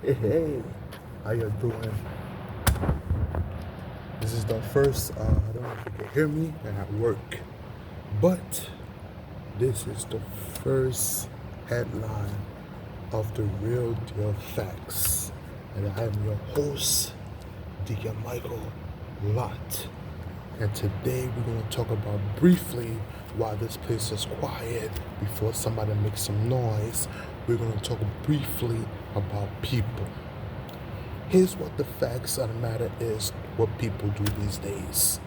Hey, how you doing? This is the first, I don't know if you can hear me, and at work, but this is the first headline of the Real Deal Facts. And I am your host, Deacon Michael Lott. And today we're going to talk about briefly why this place is quiet before somebody makes some noise. We're going to talk briefly about people. Here's what the facts of the matter is, what people do these days.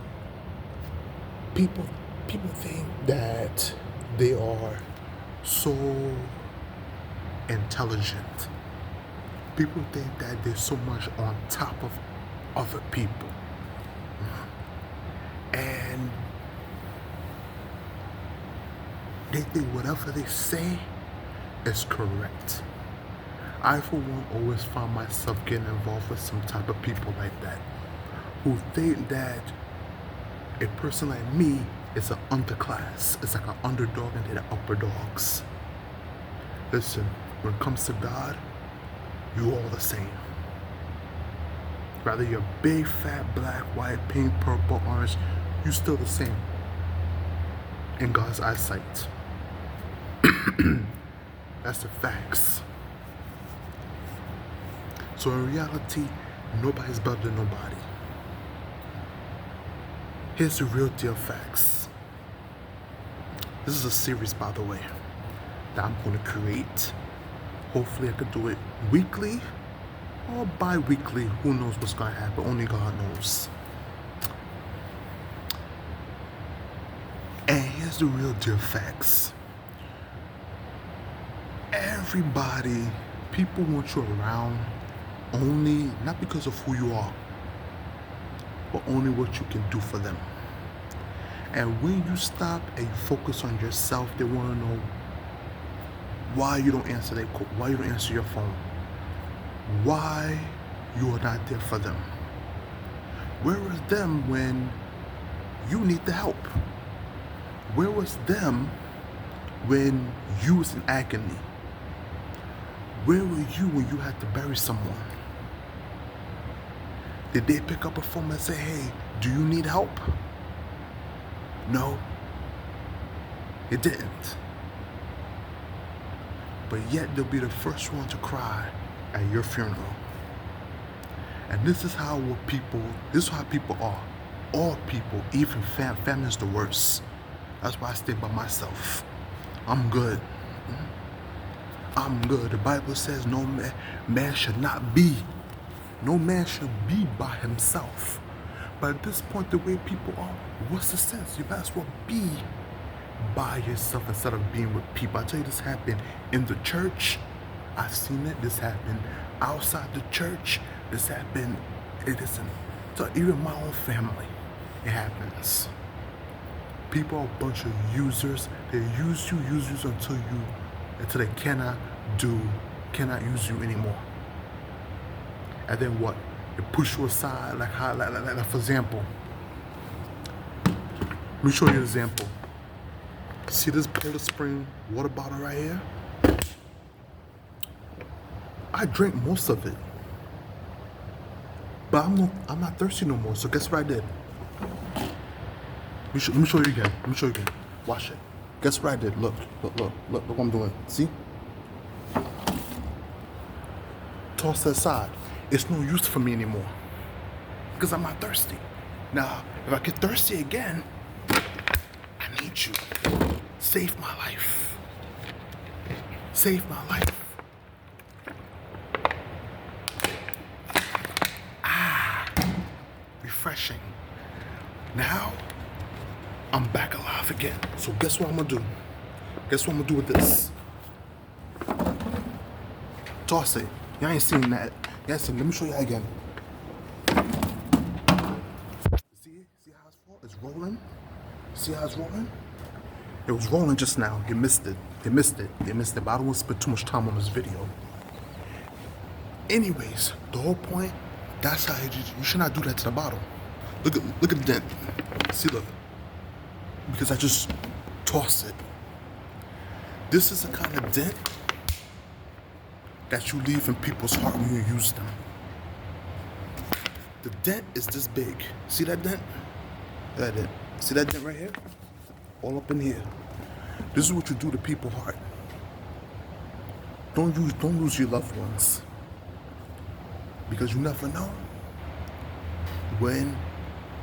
People think that they are so intelligent. People think that they're so much on top of other people. And they think whatever they say is correct. I, for one, always find myself getting involved with some type of people like that, who think that a person like me is an underclass. It's like an underdog and they're the upper dogs. Listen, when it comes to God, you all the same. Whether you're big, fat, black, white, pink, purple, orange, you still the same in God's eyesight. That's the facts. So in reality, nobody's better than nobody. Here's the real deal facts. This is a series, by the way, that I'm going to create. Hopefully I could do it weekly or bi-weekly. Who knows what's going to happen? Only God knows. And here's the real deal facts. Everybody, people want you around only, not because of who you are, but only what you can do for them. And when you stop and you focus on yourself, they want to know why you don't answer their call, why you don't answer your phone, why you are not there for them. Where was them when you need the help? Where was them when you was in agony? Where were you when you had to bury someone? Did they pick up a phone and say, hey, do you need help? No, it didn't. But yet they'll be the first one to cry at your funeral. And this is how people are. All people, even family is the worst. That's why I stay by myself. I'm good. I'm good. The Bible says no man should be by himself. But at this point, the way people are, what's the sense? You might as well be by yourself instead of being with people. I tell you, this happened in the church. I've seen it. This happened outside the church. This happened. It isn't. So even my own family, it happens. People are a bunch of users. They use you until they cannot use you anymore. And then what? They push you aside, like for example. Let me show you an example. See this Polar Spring water bottle right here? I drank most of it. But I'm not thirsty no more, so guess what I did? Let me show you again. Watch it. Guess what I did? Look what I'm doing. See? Toss it aside. It's no use for me anymore. Because I'm not thirsty. Now, if I get thirsty again, I need you. Save my life. Save my life. Refreshing. Now, I'm back alive again. So guess what I'm gonna do? Guess what I'm gonna do with this? Toss it. Y'all ain't seen that. Yes, let me show you again. See how it's rolling? See how it's rolling? It was rolling just now. You missed it. They missed it. But I don't want to spend too much time on this video. Anyways, the whole point, that's how you should not do that to the bottle. Look at the dent. See, look. Because I just tossed it. This is the kind of dent that you leave in people's heart when you use them. The dent is this big. See that dent? That dent. See that dent right here? All up in here. This is what you do to people's heart. Don't lose your loved ones. Because you never know when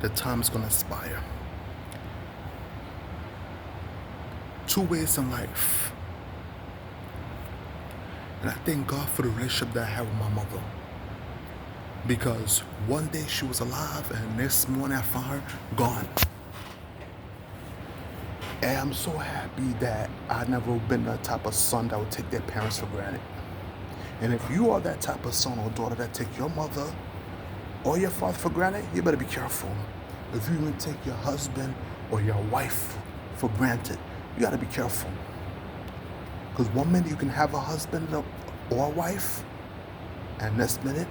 the time is gonna expire. 2 ways in life. And I thank God for the relationship that I had with my mother. Because one day she was alive and the next morning I found her gone. And I'm so happy that I've never been the type of son that would take their parents for granted. And if you are that type of son or daughter that take your mother or your father for granted, you better be careful. If you even take your husband or your wife for granted, you gotta be careful. Because one minute you can have a husband or a wife, and next minute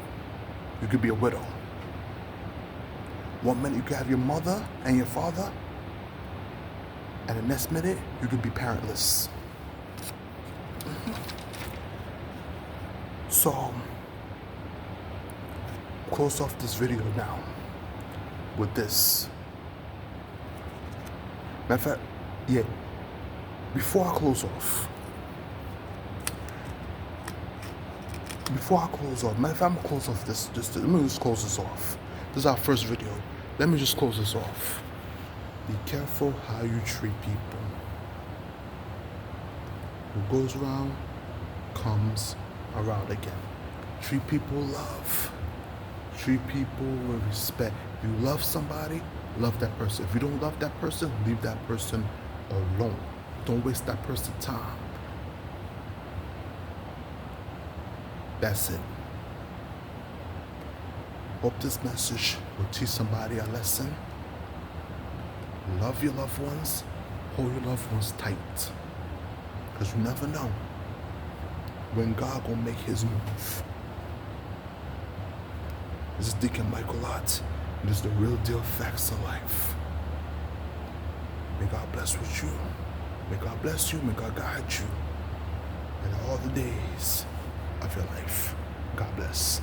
you could be a widow. One minute you could have your mother and your father, and the next minute you could be parentless. So, close off this video now with this. Matter of fact, yeah, before I close off, matter of fact, I'm gonna close off this, let me just close this off. This is our first video. Let me just close this off. Be careful how you treat people. What goes around comes around again. Treat people with love. Treat people with respect. If you love somebody, love that person. If you don't love that person, leave that person alone. Don't waste that person's time. That's it. Hope this message will teach somebody a lesson. Love your loved ones. Hold your loved ones tight. Because you never know when God gonna make his move. This is Deacon Michael Ott. And this is the real deal facts of life. May God bless with you. May God bless you. May God guide you in all the days of your life. God bless.